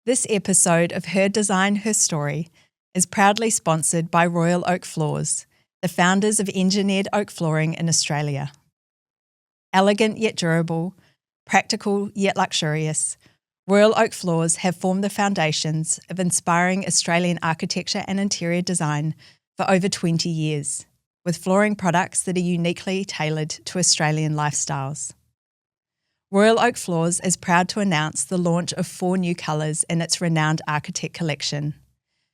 This episode of Her Design, Her Story is proudly sponsored by Royal Oak Floors, the founders of engineered oak flooring in Australia. Elegant yet durable, practical yet luxurious, Royal Oak Floors have formed the foundations of inspiring Australian architecture and interior design for over 20 years, with flooring products that are uniquely tailored to Australian lifestyles. Royal Oak Floors is proud to announce the launch of 4 new colours in its renowned architect collection,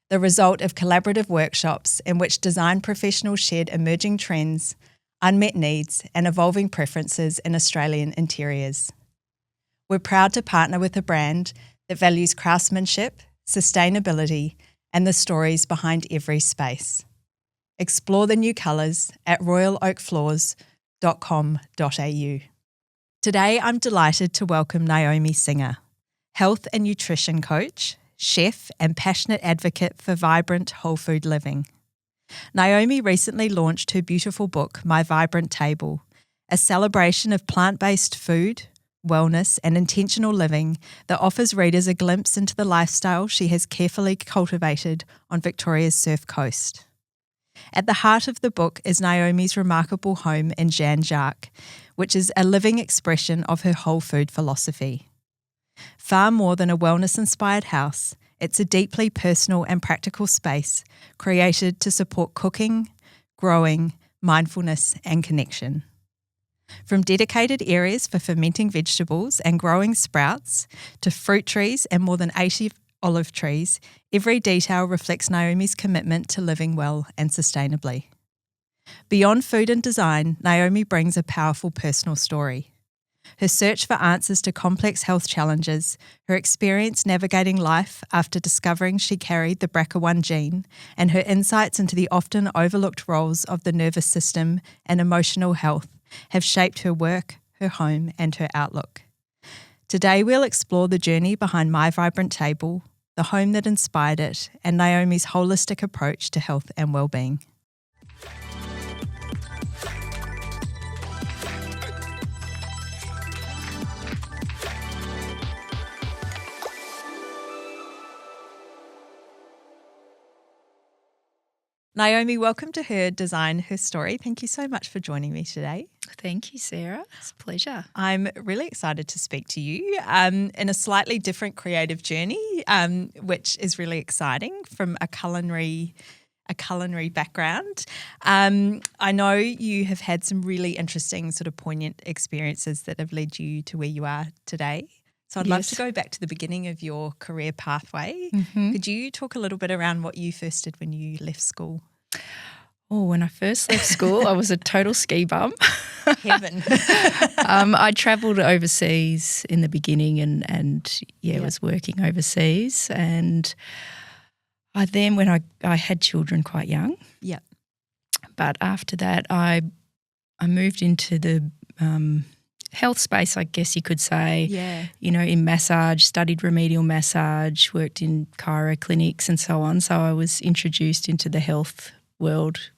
the result of collaborative workshops in which design professionals shared emerging trends, unmet needs and evolving preferences in Australian interiors. We're proud to partner with a brand that values craftsmanship, sustainability and the stories behind every space. Explore the new colours at royaloakfloors.com.au. Today, I'm delighted to welcome Naomi Singer, health and nutrition coach, chef and passionate advocate for vibrant whole food living. Naomi recently launched her beautiful book, My Vibrant Table, a celebration of plant-based food, wellness and intentional living that offers readers a glimpse into the lifestyle she has carefully cultivated on Victoria's surf coast. At the heart of the book is Naomi's remarkable home in Jean Jacques, which is a living expression of her whole food philosophy. Far more than a wellness-inspired house, it's a deeply personal and practical space created to support cooking, growing, mindfulness and connection. From dedicated areas for fermenting vegetables and growing sprouts to fruit trees and more than 80 olive trees, every detail reflects Naomi's commitment to living well and sustainably. Beyond food and design, Naomi brings a powerful personal story. Her search for answers to complex health challenges, her experience navigating life after discovering she carried the BRCA1 gene, and her insights into the often overlooked roles of the nervous system and emotional health have shaped her work, her home, and her outlook. Today we'll explore the journey behind My Vibrant Table, the home that inspired it, and Naomi's holistic approach to health and well-being. Naomi, welcome to Her Design, Her Story. Thank you so much for joining me today. Thank you, Sarah. It's a pleasure. I'm really excited to speak to you in a slightly different creative journey, which is really exciting from a culinary background. I know you have had some really interesting sort of poignant experiences that have led you to where you are today. So I'd love to go back to the beginning of your career pathway. Mm-hmm. Could you talk a little bit around what you first did when you left school? Oh, when I first left school, I was a total ski bum. Heaven. I travelled overseas in the beginning and was working overseas. And when I had children quite young. Yeah. But after that, I moved into the health space, I guess you could say. Yeah. You know, in massage, studied remedial massage, worked in chiro clinics and so on. So I was introduced into the health world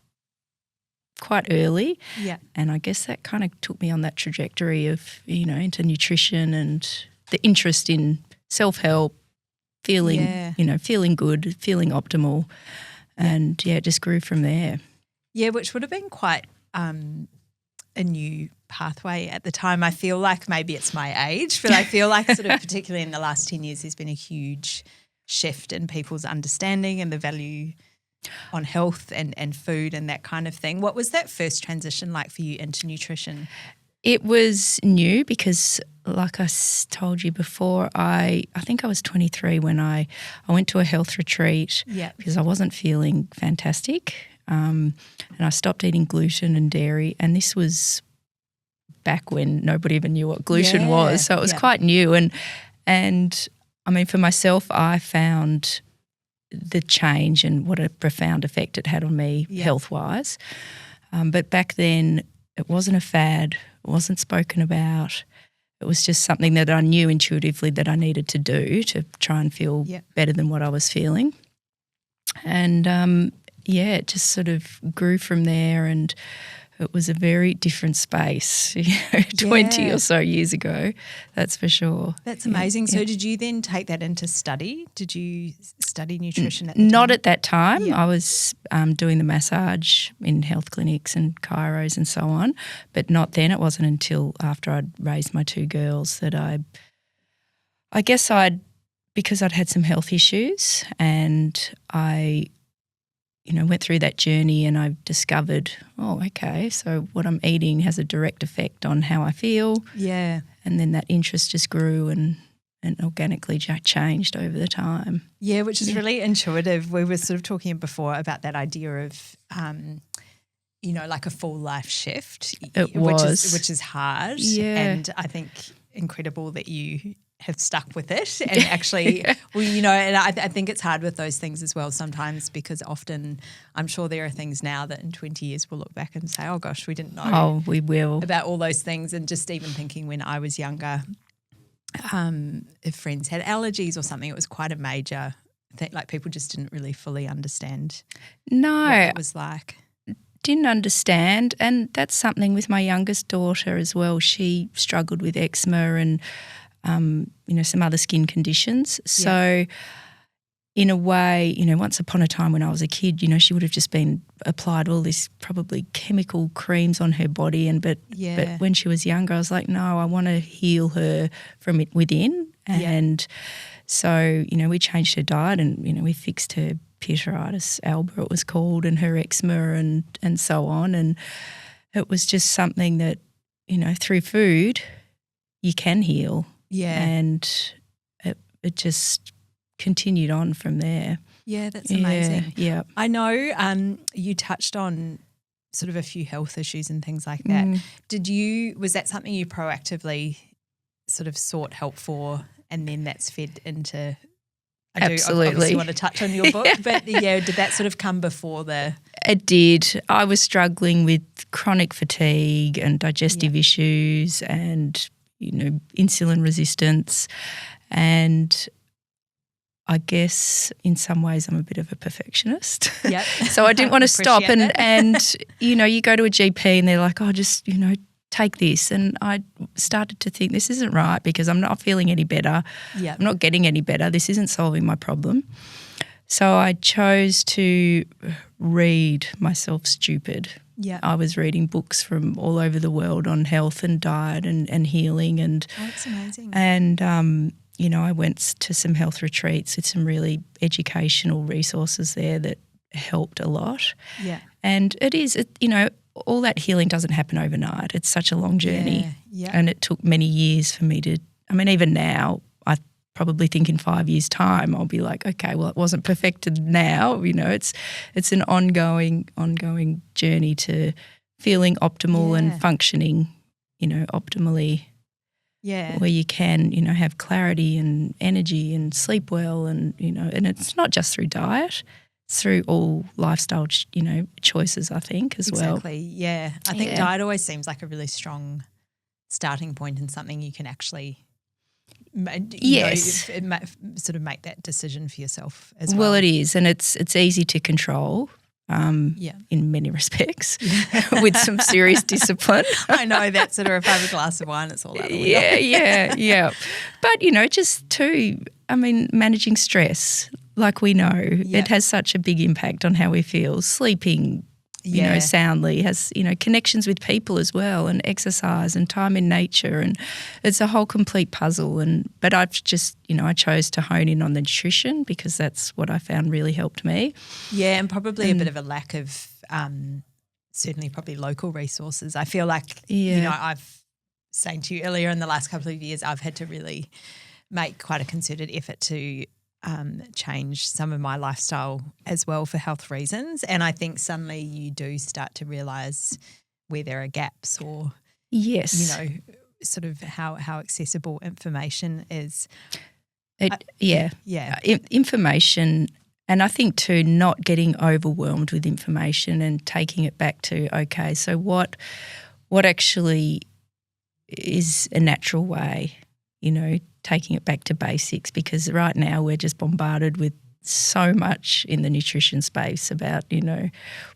quite early. Yeah. And I guess that kind of took me on that trajectory of, into nutrition and the interest in self-help, feeling good, feeling optimal. And it just grew from there. Yeah, which would have been quite a new pathway at the time. I feel like maybe it's my age, but I feel like sort of particularly in the last 10 years there's been a huge shift in people's understanding and the value on health and food and that kind of thing. What was that first transition like for you into nutrition? It was new because, like I told you before, I think I was 23 when I went to a health retreat because I wasn't feeling fantastic. And I stopped eating gluten and dairy, and this was back when nobody even knew what gluten was, so it was quite new. And I mean, for myself, I found the change and what a profound effect it had on me health-wise. But back then, it wasn't a fad, it wasn't spoken about. It was just something that I knew intuitively that I needed to do to try and feel better than what I was feeling. And it just sort of grew from there, and it was a very different space 20 or so years ago, that's for sure. That's amazing. So did you then take that into study? Did you study nutrition at the time? Not at that time. Yeah. I was doing the massage in health clinics and chiros and so on, but not then. It wasn't until after I'd raised my 2 girls that because I'd had some health issues, and I went through that journey, and I discovered, so what I'm eating has a direct effect on how I feel. Yeah. And then that interest just grew and organically changed over the time. Yeah, which is really intuitive. We were sort of talking before about that idea of, like a full life shift. Which is hard. Yeah. And I think incredible that you have stuck with it and actually, and I think it's hard with those things as well sometimes, because often I'm sure there are things now that in 20 years we'll look back and say, oh gosh, we didn't know. Oh, we will. About all those things. And just even thinking when I was younger, if friends had allergies or something, it was quite a major thing. Like people just didn't really fully understand what it was like. Didn't understand, and that's something with my youngest daughter as well. She struggled with eczema and some other skin conditions. So in a way, once upon a time when I was a kid, she would have just been applied all these probably chemical creams on her body. But when she was younger, I was like, no, I want to heal her from it within. And so, we changed her diet and, we fixed her pityriasis alba, it was called, and her eczema and so on. And it was just something that, through food you can heal. Yeah. And it just continued on from there. Yeah, that's amazing. Yeah. I know you touched on sort of a few health issues and things like that. Was that something you proactively sort of sought help for, and then that's fed into Absolutely. I obviously want to touch on your book, but did that sort of come before the… It did. I was struggling with chronic fatigue and digestive issues and insulin resistance, and I guess in some ways I'm a bit of a perfectionist. Yep. So I didn't want to stop and you go to a GP and they're like, oh, just, take this. And I started to think this isn't right because I'm not feeling any better. Yep. I'm not getting any better. This isn't solving my problem. So I chose to read myself stupid. Yeah, I was reading books from all over the world on health and diet and healing. And that's amazing. And, I went to some health retreats with some really educational resources there that helped a lot. Yeah. And all that healing doesn't happen overnight. It's such a long journey. Yeah. And it took many years for me to, even now, I probably think in 5 years' time I'll be like, okay, well, it wasn't perfected now. It's an ongoing journey to feeling optimal and functioning, optimally. Yeah. Where you can, have clarity and energy and sleep well and it's not just through diet. It's through all lifestyle, choices, I think, as well. Exactly, yeah. I think diet always seems like a really strong starting point and something you can actually sort of make that decision for yourself as well. Well, it is, and it's easy to control in many respects with some serious discipline. I know that sort of if I have a glass of wine, it's all out the window. Yeah. But, just too, managing stress, like we know, it has such a big impact on how we feel. Sleeping, soundly has, connections with people as well, and exercise and time in nature, and it's a whole complete puzzle. But I've just, I chose to hone in on the nutrition because that's what I found really helped me. Yeah, and probably a bit of a lack of certainly probably local resources. I feel like, I've saying to you earlier in the last couple of years, I've had to really make quite a concerted effort to change some of my lifestyle as well for health reasons. And I think suddenly you do start to realise where there are gaps or, sort of how accessible information is. Information, and I think too not getting overwhelmed with information and taking it back to, okay, so what actually is a natural way, taking it back to basics, because right now we're just bombarded with so much in the nutrition space about,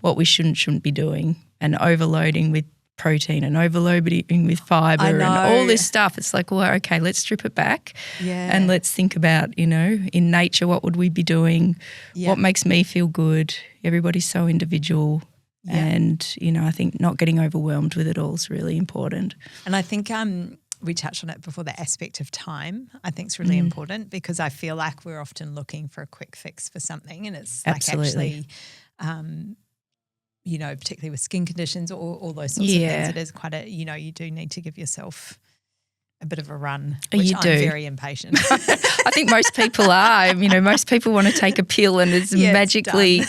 what we shouldn't be doing, and overloading with protein and overloading with fibre and all this stuff. It's like, well, okay, let's strip it back and let's think about, in nature, what would we be doing? What makes me feel good? Everybody's so individual. And, I think not getting overwhelmed with it all is really important. And I think we touched on it before, the aspect of time I think is really important, because I feel like we're often looking for a quick fix for something, and it's Absolutely. like actually particularly with skin conditions or all those sorts of things, it is quite you do need to give yourself a bit of a run, which I'm very impatient. I think most people are. Most people want to take a pill and it's magically,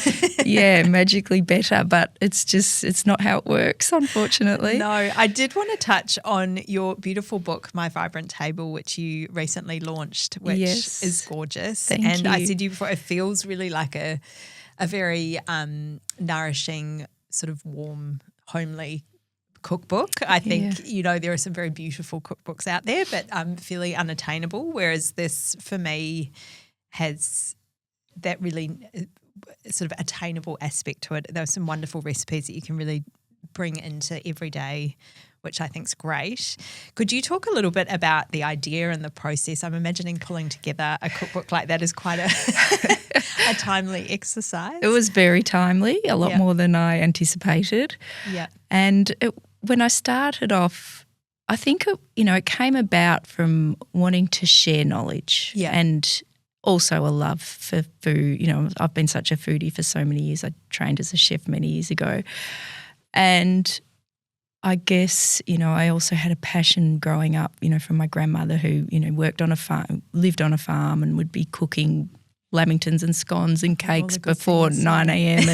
magically better, but it's not how it works, unfortunately. No, I did want to touch on your beautiful book, My Vibrant Table, which you recently launched, which is gorgeous. Thank you. I said to you before, it feels really like a very nourishing, sort of warm, homely cookbook. I think, there are some very beautiful cookbooks out there, but fairly unattainable, whereas this, for me, has that really sort of attainable aspect to it. There are some wonderful recipes that you can really bring into everyday, which I think is great. Could you talk a little bit about the idea and the process? I'm imagining pulling together a cookbook like that is quite a timely exercise. It was very timely, a lot more than I anticipated. Yeah. And when I started off, I think it came about from wanting to share knowledge and also a love for food. I've been such a foodie for so many years. I trained as a chef many years ago. And I guess, I also had a passion growing up, from my grandmother who, worked on a farm, lived on a farm, and would be cooking lamingtons and scones and cakes before 9 a.m.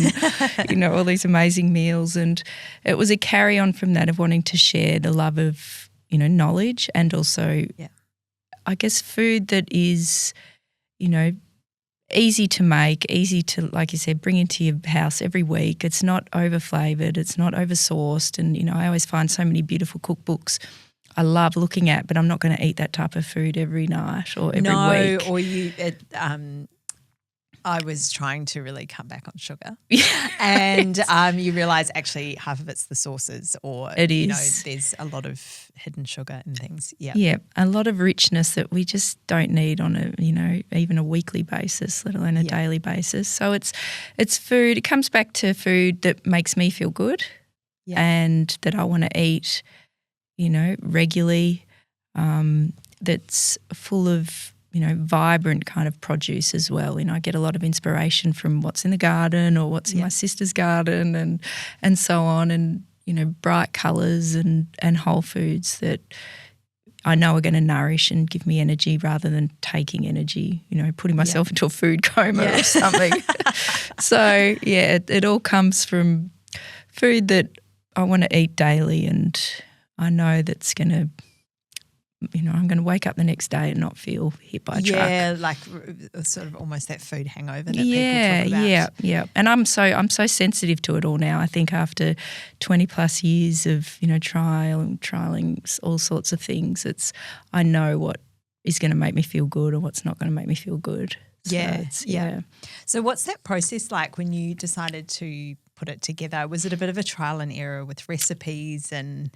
and, all these amazing meals. And it was a carry on from that of wanting to share the love of, knowledge, and also, I guess, food that is, easy to make, easy to, like you said, bring into your house every week. It's not over-flavoured, it's not over-sauced. And, I always find so many beautiful cookbooks I love looking at, but I'm not going to eat that type of food every night or every week. I was trying to really cut back on sugar, and you realise actually half of it's the sauces, or it is. There's a lot of hidden sugar and things. Yeah, a lot of richness that we just don't need on a even a weekly basis, let alone a daily basis. So it's food. It comes back to food that makes me feel good, and that I want to eat, regularly. That's full of vibrant kind of produce as well. I get a lot of inspiration from what's in the garden or what's in my sister's garden and so on, and, bright colours and whole foods that I know are going to nourish and give me energy rather than taking energy, putting myself into a food coma or something. So, it all comes from food that I want to eat daily, and I know that's going to, I'm going to wake up the next day and not feel hit by a truck. Yeah, like sort of almost that food hangover that people talk about. Yeah. And I'm so sensitive to it all now. I think after 20 plus years of, trialing all sorts of things, I know what is going to make me feel good or what's not going to make me feel good. So So what's that process like when you decided to put it together? Was it a bit of a trial and error with recipes? And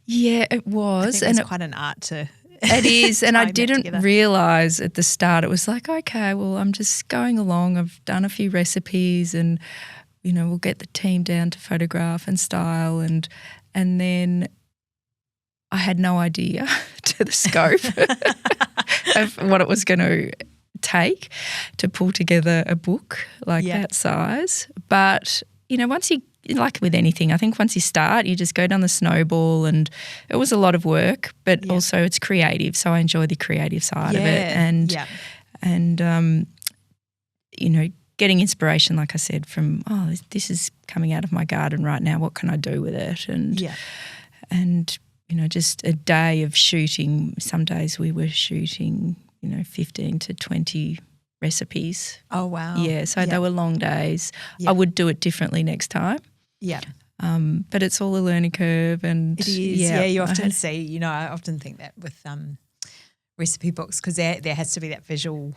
yeah, it was. I think it's quite an art to it is, and I didn't realise at the start. It was like, okay, well, I'm just going along. I've done a few recipes, and we'll get the team down to photograph and style, and then I had no idea to the scope of what it was going to take to pull together a book like that size. But once you, like with anything, I think once you start, you just go down the snowball, and it was a lot of work, but also it's creative. So I enjoy the creative side of it, and getting inspiration, like I said, from this is coming out of my garden right now. What can I do with it? And just a day of shooting. Some days we were shooting 15 to 20 recipes. Oh, wow. Yeah, so they were long days. I would do it differently next time. Yeah. But it's all a learning curve, and it is. Yeah, you often see, I often think that with recipe books, because there has to be that visual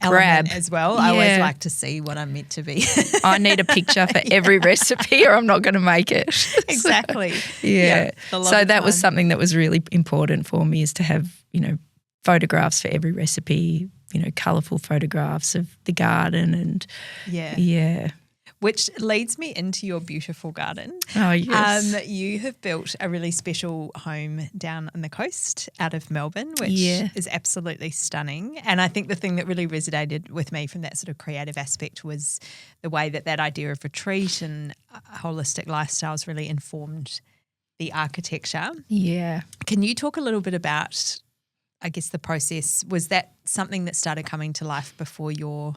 element as well. I always like to see what I'm meant to be. I need a picture for every recipe or I'm not going to make it. Exactly. So that was something that was really important for me, is to have, photographs for every recipe, colourful photographs of the garden and Which leads me into your beautiful garden. Oh, yes. You have built a really special home down on the coast out of Melbourne, which is absolutely stunning. And I think the thing that really resonated with me from that sort of creative aspect was the way that idea of retreat and holistic lifestyles really informed the architecture. Yeah. Can you talk a little bit about, I guess, the process? Was that something that started coming to life before your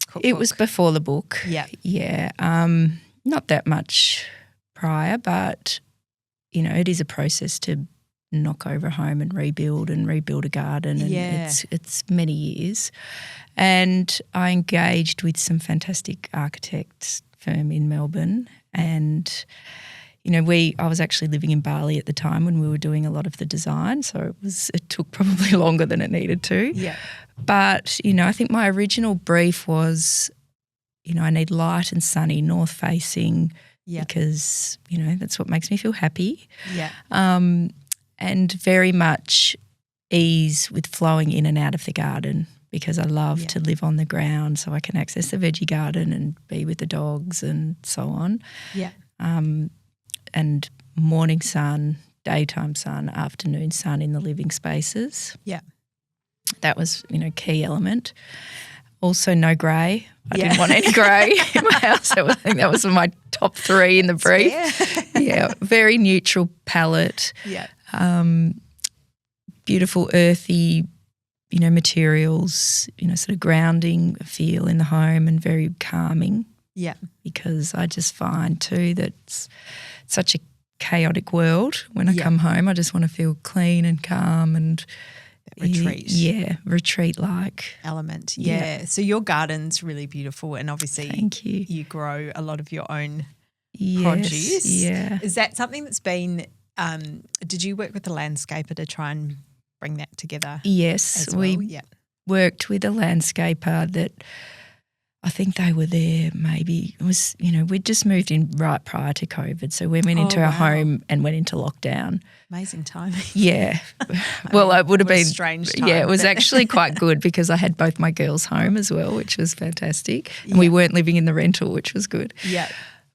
cookbook? It was before the book. Yeah. Yeah. Not that much prior, but, it is a process to knock over a home and rebuild a garden. And it's many years. And I engaged with some fantastic architects firm in Melbourne, and I was actually living in Bali at the time when we were doing a lot of the design, so it took probably longer than it needed to. Yeah. But, I think my original brief was, I need light and sunny, north facing, because, that's what makes me feel happy. Yeah. And very much ease with flowing in and out of the garden, because I love to live on the ground so I can access the veggie garden and be with the dogs and so on. Yeah. And morning sun, daytime sun, afternoon sun in the living spaces. Yeah. That was, key element. Also no grey. I didn't want any grey in my house. I think that was my top 3 in the brief. Yeah, very neutral palette. Yeah. Beautiful earthy, materials, sort of grounding feel in the home and very calming. Yeah. Because I just find too that it's such a chaotic world. When I come home, I just want to feel clean and calm and retreat. Retreat-like element. Yeah. So your garden's really beautiful, and obviously thank you. You grow a lot of your own produce. Yeah. Is that something that's been did you work with a landscaper to try and bring that together? Yes. As well? We worked with a landscaper that I think they were there maybe. It was, we'd just moved in right prior to COVID. So we went into our home and went into lockdown. Amazing timing. Yeah. Well, it would have been strange time. Yeah, it was actually quite good because I had both my girls home as well, which was fantastic. And we weren't living in the rental, which was good. Yeah.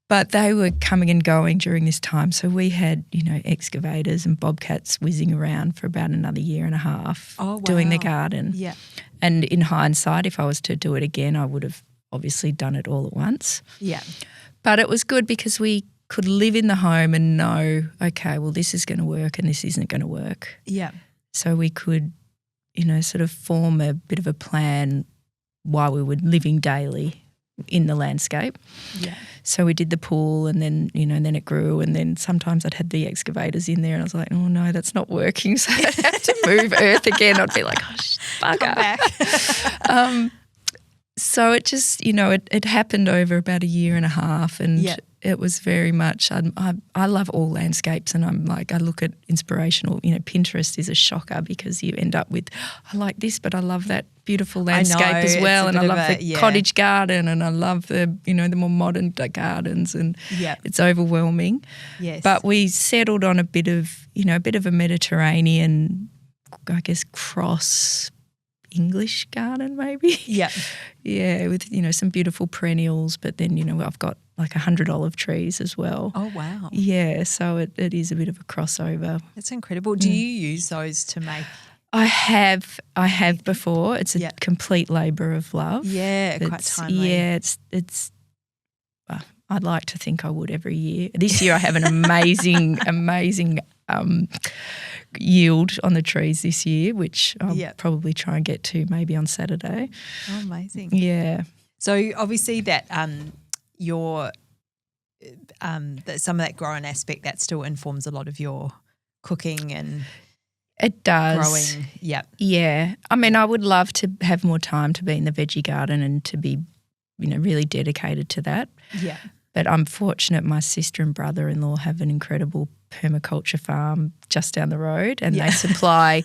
But they were coming and going during this time. So we had, excavators and bobcats whizzing around for about another year and a half doing the garden. Yeah. And in hindsight, if I was to do it again, I would have obviously done it all at once. Yeah. But it was good because we could live in the home and know, okay, well, this is going to work and this isn't going to work. Yeah. So we could, sort of form a bit of a plan while we were living daily in the landscape. Yeah. So we did the pool and then, then it grew, and then sometimes I'd had the excavators in there and I was like, oh no, that's not working. So I'd have to move earth again. I'd be like, oh, bugger. Come back. So it just, it happened over about a year and a half, and it was very much, I love all landscapes, and I'm like, I look at inspirational, Pinterest is a shocker because you end up with, I like this, but I love that beautiful landscape as well, and I love the cottage garden, and I love the, the more modern gardens, and it's overwhelming. Yes. But we settled on a bit of a Mediterranean, I guess, cross English garden maybe. Yeah. Yeah, with, some beautiful perennials, but then, I've got like 100 olive trees as well. Oh, wow. Yeah, so it is a bit of a crossover. That's incredible. Do you use those to make? I have before. It's a complete labour of love. Yeah, quite timely. Yeah, it's I'd like to think I would every year. This year I have an amazing yield on the trees this year, which I'll probably try and get to maybe on Saturday. Oh, amazing. Yeah. So obviously that your some of that growing aspect, that still informs a lot of your cooking and it does. Growing. Yeah. Yeah. I mean, I would love to have more time to be in the veggie garden and to be, really dedicated to that. Yeah. But I'm fortunate my sister and brother-in-law have an incredible permaculture farm just down the road, and they supply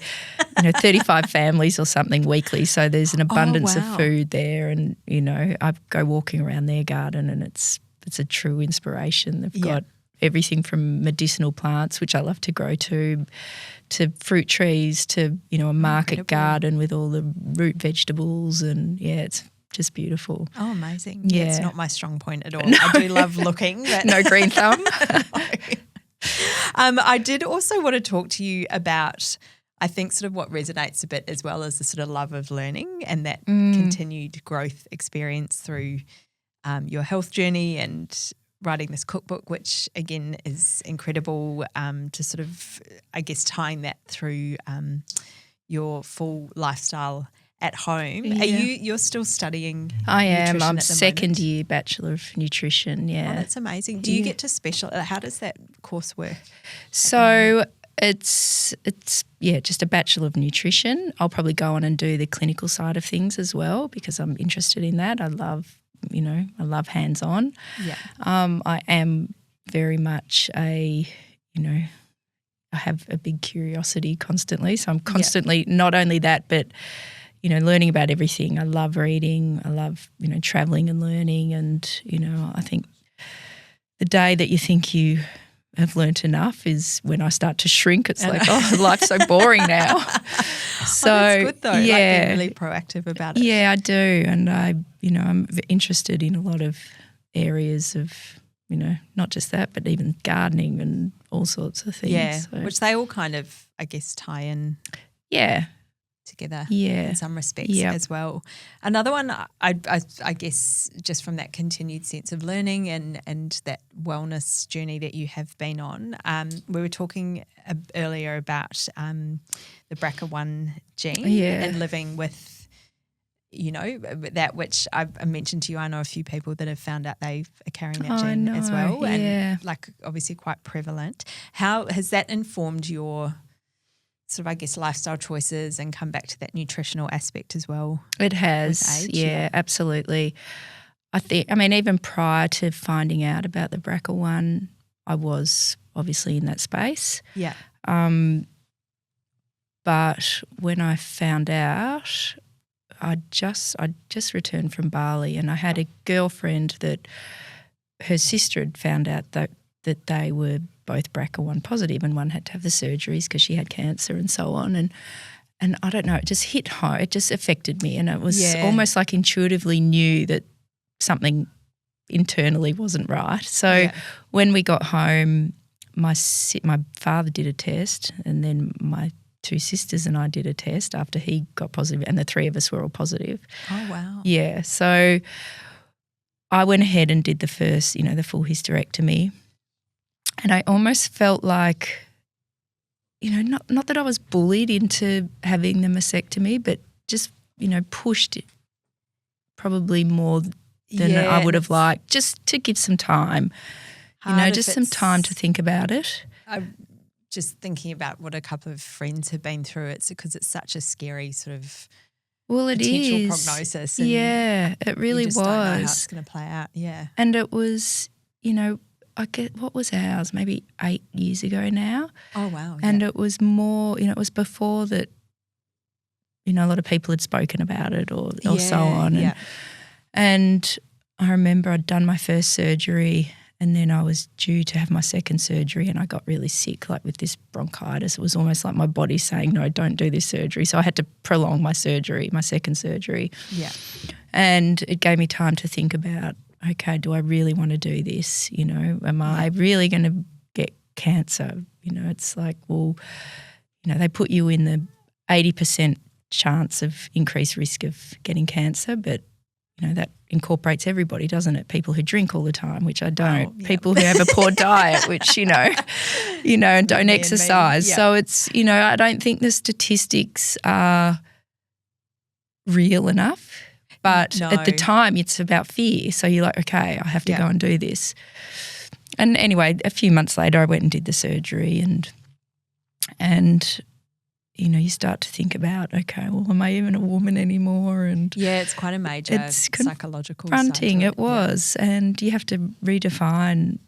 35 families or something weekly. So there's an abundance of food there, and I go walking around their garden and it's a true inspiration. They've got everything from medicinal plants, which I love to grow, to fruit trees, to a market garden with all the root vegetables, and it's just beautiful. Oh, amazing. Yeah, it's not my strong point at all. No. I do love looking. But no green thumb. I did also want to talk to you about, I think, sort of what resonates a bit as well as the sort of love of learning and that continued growth experience through your health journey and writing this cookbook, which again is incredible, to sort of, I guess, tying that through your full lifestyle at home. Yeah. You're still studying? I am. nutrition I'm at the second moment? year Bachelor of Nutrition. Yeah. Oh, that's amazing. Do you get to how does that course work? So it's just a Bachelor of Nutrition. I'll probably go on and do the clinical side of things as well because I'm interested in that. I love hands-on. Yeah. I am very much I have a big curiosity constantly. So I'm constantly not only that, but learning about everything. I love reading. I love, traveling and learning. And, I think the day that you think you have learnt enough is when I start to shrink. It's like, life's so boring now. So that's good though. Yeah, like being really proactive about it. Yeah, I do. And I'm interested in a lot of areas of, not just that, but even gardening and all sorts of things. Yeah, so. which they all kind of, I guess, tie in. Yeah. Together in some respects as well. Another one, I guess, just from that continued sense of learning and that wellness journey that you have been on, we were talking earlier about the BRCA1 gene and living with, that which I mentioned to you. I know a few people that have found out they are carrying that gene as well, and obviously quite prevalent. How has that informed your sort of, I guess, lifestyle choices and come back to that nutritional aspect as well? It has, absolutely. Even prior to finding out about the BRCA1, I was obviously in that space. Yeah. But when I found out, I just returned from Bali, and I had a girlfriend that her sister had found out that they were both BRCA1 positive, and one had to have the surgeries because she had cancer and so on. And I don't know, it just hit home. It just affected me, and it was almost like intuitively knew that something internally wasn't right. So when we got home, my father did a test, and then my two sisters and I did a test after he got positive, and the three of us were all positive. Oh, wow. Yeah, so I went ahead and did the first, the full hysterectomy. And I almost felt like, not that I was bullied into having the mastectomy, but just, pushed it probably more than I would have liked, just to give some time, just some time to think about it. I'm just thinking about what a couple of friends have been through. It's because it's such a scary sort of potential prognosis. And it really you just was. don't know how it's going to play out. Yeah. And it was, I get, what was ours? Maybe 8 years ago now. Oh, wow. And it was more, it was before that, a lot of people had spoken about it or so on. And I remember I'd done my first surgery, and then I was due to have my second surgery, and I got really sick, like with this bronchitis. It was almost like my body saying, no, don't do this surgery. So I had to prolong my second surgery. Yeah. And it gave me time to think about, okay, do I really want to do this? Am I really going to get cancer? It's like, well, they put you in the 80% chance of increased risk of getting cancer, but, that incorporates everybody, doesn't it? People who drink all the time, which I don't. People who have a poor diet, which, and don't exercise. So it's, I don't think the statistics are real enough. But at the time, it's about fear. So you're like, okay, I have to go and do this. And anyway, a few months later, I went and did the surgery, and you start to think about, okay, well, am I even a woman anymore? And yeah, it's quite a major psychological confronting. side to it was, and you have to redefine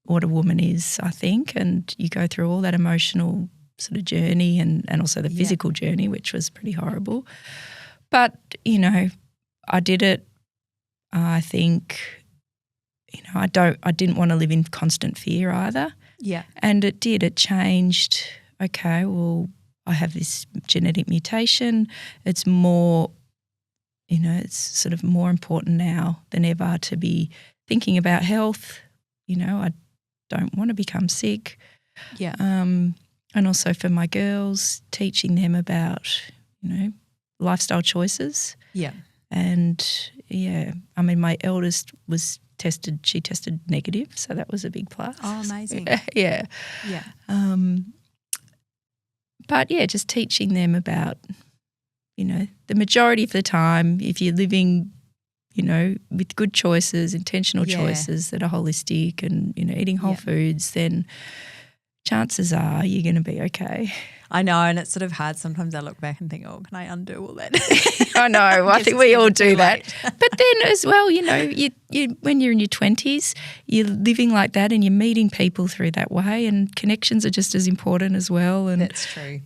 what a woman is, I think, and you go through all that emotional sort of journey and also the physical journey, which was pretty horrible. But, I did it. I think, I didn't want to live in constant fear either. Yeah. And it did. It changed. Okay, well, I have this genetic mutation. It's more, it's sort of more important now than ever to be thinking about health. I don't want to become sick. Yeah. And also for my girls, teaching them about, lifestyle choices. Yeah. And, my eldest she tested negative, so that was a big plus. Oh, amazing. Yeah. Yeah. But, just teaching them about, the majority of the time, if you're living, with good choices, intentional choices that are holistic and, eating whole foods, then chances are you're going to be okay. I know, and it's sort of hard. Sometimes I look back and think, oh, can I undo all that? I know. I think we all do that. But then as well, you when you're in your 20s, you're living like that and you're meeting people through that way, and connections are just as important as well. And that's true.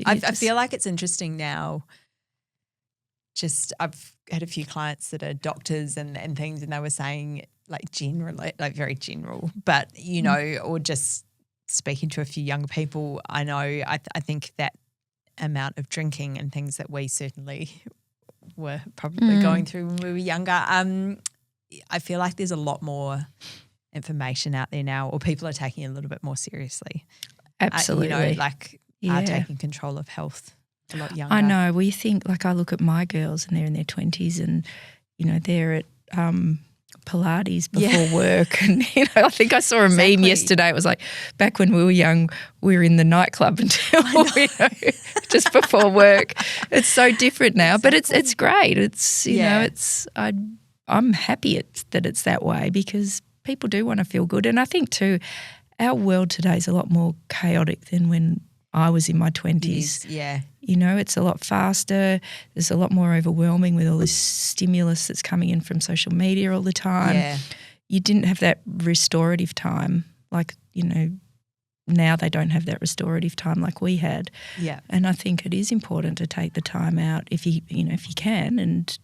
I feel like it's interesting now. I've had a few clients that are doctors and things, and they were saying very general, but, or just speaking to a few young people, I know I think that amount of drinking and things that we certainly were probably going through when we were younger, I feel like there's a lot more information out there now, or people are taking it a little bit more seriously. Absolutely. Are taking control of health a lot younger. I know. Well, you think, I look at my girls and they're in their 20s and, they're at Pilates before work, and I think I saw a meme yesterday. It was like, back when we were young, we were in the nightclub until just before work. It's so different now, but it's great. It's I'm happy that it's that way, because people do want to feel good, and I think too, our world today is a lot more chaotic than when I was in my 20s. It's a lot faster. There's a lot more overwhelming with all this stimulus that's coming in from social media all the time. Yeah. You didn't have that restorative time. Now they don't have that restorative time like we had. Yeah. And I think it is important to take the time out if you can, and,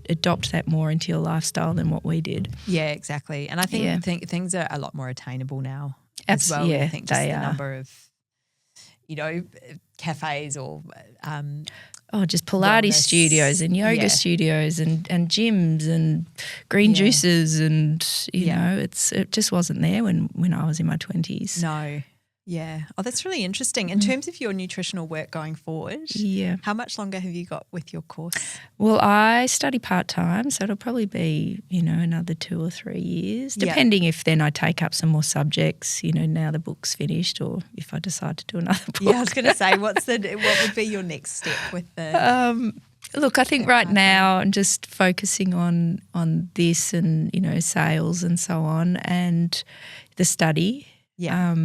adopt that more into your lifestyle than what we did. Yeah, exactly. And I think things are a lot more attainable now. As well. I think just the number of, cafes or just Pilates studios and yoga studios and gyms and green juices, and it just wasn't there when I was in my 20s. No. Yeah. Oh, that's really interesting. In terms of your nutritional work going forward, how much longer have you got with your course? Well, I study part-time, so it'll probably be, another 2 or 3 years, depending if then I take up some more subjects, now the book's finished, or if I decide to do another book. Yeah, I was going to say, what would be your next step with the look, I think right now I'm just focusing on this and, sales and so on, and the study. Yeah.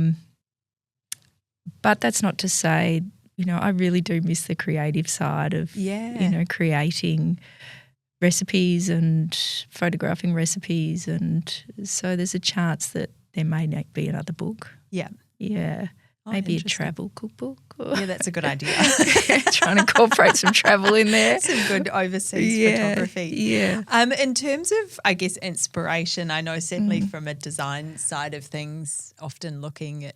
But that's not to say, I really do miss the creative side of, creating recipes and photographing recipes. And so there's a chance that there may be another book. Yeah. Yeah. Maybe a travel cookbook. Yeah, that's a good idea. Trying to incorporate some travel in there. Some good overseas photography. Yeah. In terms of, I guess, inspiration, I know certainly from a design side of things, often looking at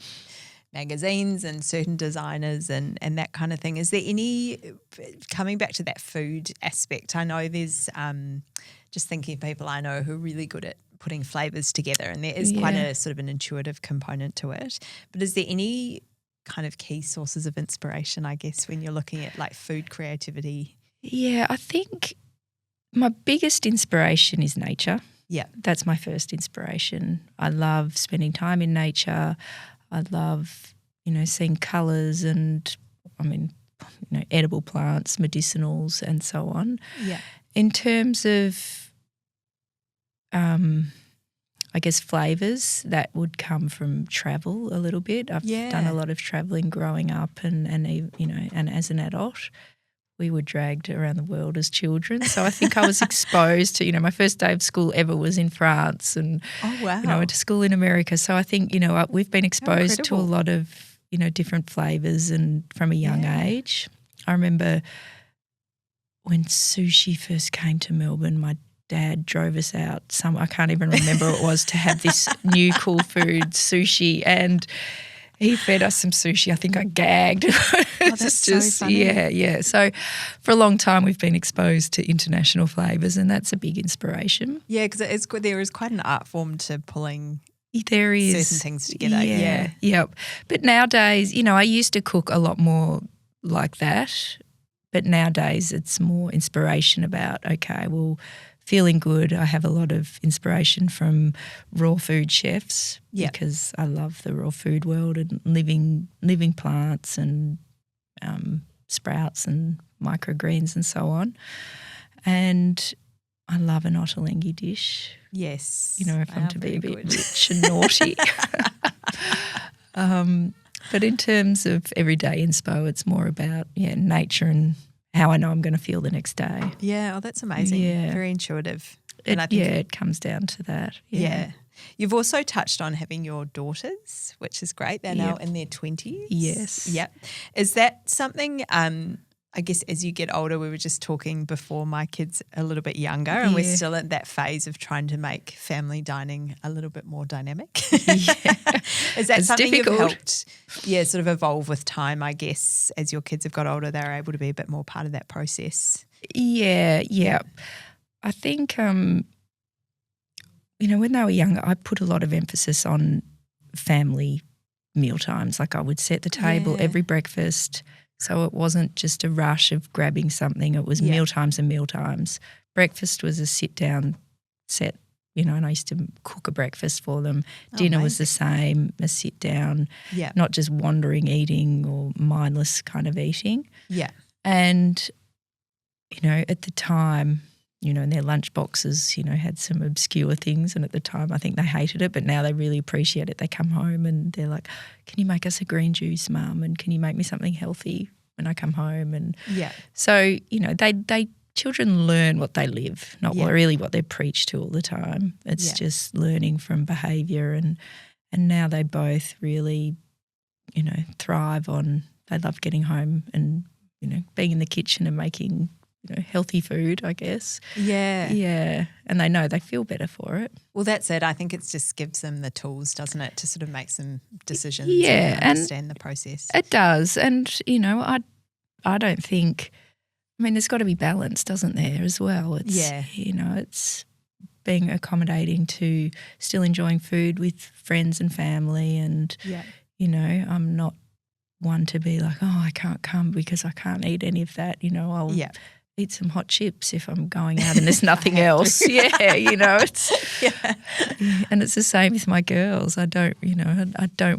magazines and certain designers and that kind of thing. Is there any, coming back to that food aspect, I know there's just thinking of people I know who are really good at putting flavours together, and there is quite a sort of an intuitive component to it. But is there any kind of key sources of inspiration, I guess, when you're looking at like food creativity? Yeah, I think my biggest inspiration is nature. Yeah. That's my first inspiration. I love spending time in nature. I love, seeing colours and, edible plants, medicinals and so on. Yeah. In terms of, I I guess, flavours that would come from travel a little bit. I've done a lot of travelling growing up and as an adult. We were dragged around the world as children. So I think I was exposed to, my first day of school ever was in France and, I went to school in America. So I think, we've been exposed to a lot of, different flavours and from a young age. I remember when sushi first came to Melbourne, my dad drove us out I can't even remember what it was, to have this new cool food, sushi, and he fed us some sushi. I think I gagged. That's so funny. Yeah. So for a long time we've been exposed to international flavours, and that's a big inspiration. Yeah, because there is quite an art form to pulling certain things together. Yeah. But nowadays, I used to cook a lot more like that, but nowadays it's more inspiration about, okay, well, feeling good. I have a lot of inspiration from raw food chefs because I love the raw food world and living plants and sprouts and microgreens and so on. And I love an ottolenghi dish. Yes. If I'm to be a bit rich and naughty. But in terms of everyday inspo, it's more about nature and how I know I'm going to feel the next day. Yeah, that's amazing. Yeah. Very intuitive. And I think it comes down to that. Yeah. You've also touched on having your daughters, which is great. They're now in their 20s. Yes. Yep. Is that something, I guess as you get older, we were just talking before, my kids are a little bit younger and we're still at that phase of trying to make family dining a little bit more dynamic. Is that something difficult. You've helped sort of evolve with time, I guess, as your kids have got older, they're able to be a bit more part of that process? Yeah. I think, when they were younger, I put a lot of emphasis on family meal times. Like I would set the table every breakfast. So it wasn't just a rush of grabbing something. It was meal times and meal times. Breakfast was a sit-down set, and I used to cook a breakfast for them. Dinner was the same, a sit-down, not just wandering eating or mindless kind of eating. Yeah. And, at the time, and their lunch boxes, had some obscure things, and at the time I think they hated it, but now they really appreciate it. They come home and they're like, can you make us a green juice, Mum, and can you make me something healthy when I come home? And so, they children learn what they live, not really what they're preached to all the time. It's just learning from behaviour, and now they both really, thrive on, they love getting home and, being in the kitchen and making healthy food, I guess. Yeah. Yeah. And they know they feel better for it. Well, that's it. I think it just gives them the tools, doesn't it, to sort of make some decisions and understand the process. It does. And, I don't think, there's got to be balance, doesn't there, as well? It's, it's being accommodating to still enjoying food with friends and family and, I'm not one to be like, I can't come because I can't eat any of that. I'll eat some hot chips if I'm going out and there's nothing else. It's and it's the same with my girls. I don't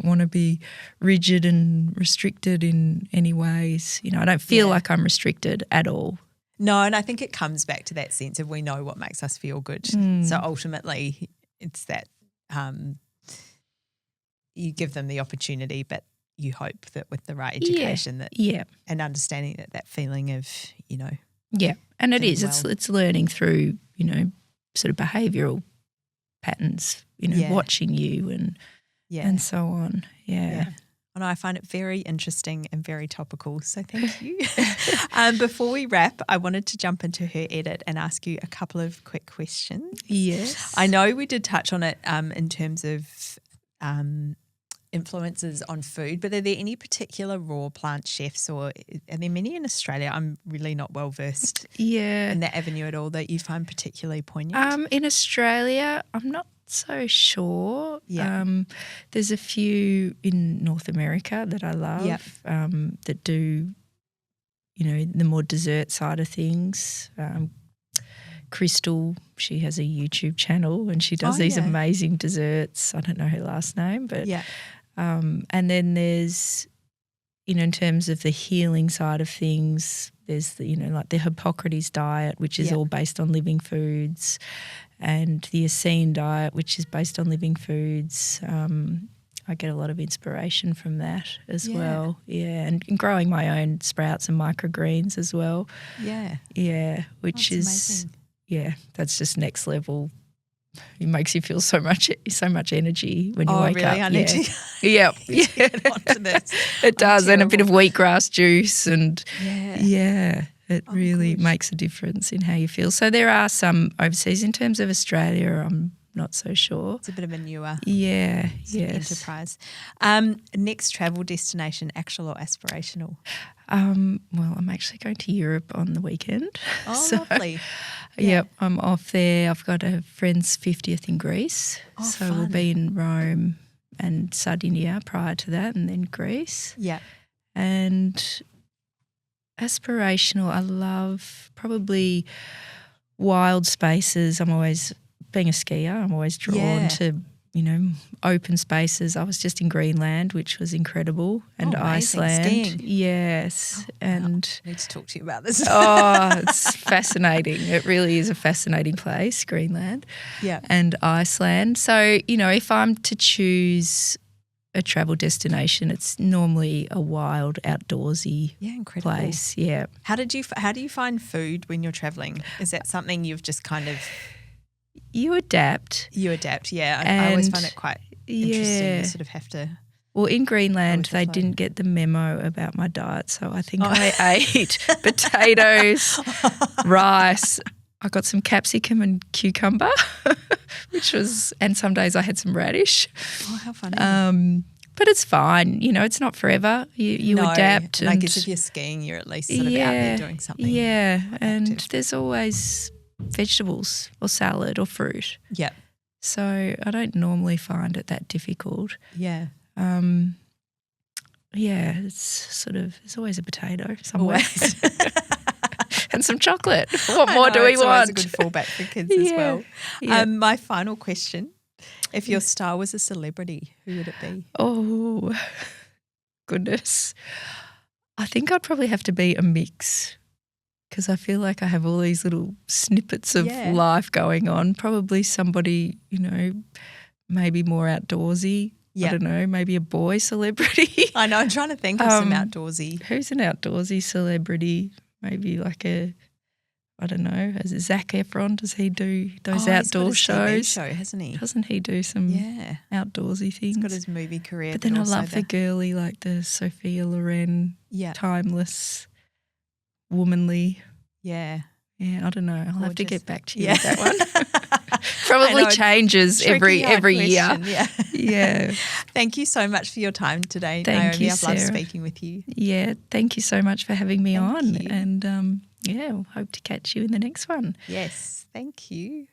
want to be rigid and restricted in any ways. I don't feel like I'm restricted at all. No, and I think it comes back to that sense of we know what makes us feel good. So ultimately it's that you give them the opportunity, but you hope that with the right education and understanding that feeling of, Yeah, and it is. Well. It's learning through, sort of behavioural patterns, watching you and so on. Yeah. And I find it very interesting and very topical, so thank you. Before we wrap, I wanted to jump into her edit and ask you a couple of quick questions. Yes. I know we did touch on it in terms of influences on food, but are there any particular raw plant chefs, or are there many in Australia? I'm really not well versed in that avenue at all that you find particularly poignant. In Australia, I'm not so sure. There's a few in North America that I love that do, the more dessert side of things. Crystal, she has a YouTube channel and she does these amazing desserts. I don't know her last name, but and then there's, in terms of the healing side of things, there's the, like the Hippocrates diet, which is all based on living foods. and the Essene diet, which is based on living foods. I get a lot of inspiration from that as well. Yeah, and growing my own sprouts and microgreens as well. Yeah. Yeah, which is amazing. Yeah, that's just next level. It makes you feel so much energy when you wake really? up. I need to get onto this. It does, and a bit of wheatgrass juice, and it really gosh. makes a difference in how you feel. So there are some overseas. In terms of Australia, I'm not so sure. It's a bit of a newer enterprise. Next travel destination, actual or aspirational? Well, I'm actually going to Europe on the weekend. Oh, lovely. Yep, I'm off there. I've got a friend's 50th in Greece. Oh, so fun. we'll be in Rome and Sardinia prior to that, and then Greece. Yeah. And aspirational, I love probably wild spaces. I'm always, being a skier, I'm always drawn to, open spaces. I was just in Greenland, which was incredible, and Iceland. Skiing. Yes. And I need to talk to you about this. it's fascinating. It really is a fascinating place, Greenland. Yeah. And Iceland. So, if I'm to choose a travel destination, it's normally a wild, outdoorsy place. Yeah. How do you find food when you're traveling? Is that something you've just kind of... You adapt. Yeah. I always find it quite interesting. You sort of have to... Well, in Greenland, they didn't get the memo about my diet, so I think I ate potatoes, rice. I got some capsicum and cucumber, and some days I had some radish. Oh, how funny. But it's fine. It's not forever. You adapt. I guess if you're skiing, you're at least sort of out there doing something. Yeah, and active. there's always vegetables or salad or fruit. Yeah. So I don't normally find it that difficult. Yeah. There's always a potato somewhere. Always. And some chocolate. What more do we want? It's a good fallback for kids as well. Yeah. My final question, if your star was a celebrity, who would it be? Oh, goodness. I think I'd probably have to be a mix, because I feel like I have all these little snippets of life going on. Probably somebody, maybe more outdoorsy. I don't know, maybe a boy celebrity. I know, I'm trying to think of some outdoorsy. Who's an outdoorsy celebrity? Maybe like I don't know, is it Zac Efron? Does he do those outdoor shows? TV show, hasn't he? Doesn't he do some outdoorsy things? He's got his movie career. But then I love the girly, like the Sophia Loren, timeless, womanly. Yeah. Yeah, I don't know. I'll have to get back to you with that one. Probably changes every year. Yeah. Thank you so much for your time today, Thank Naomi. you, I've loved Sarah. speaking with you. Yeah, thank you so much for having me on. You. And we'll hope to catch you in the next one. Yes, thank you.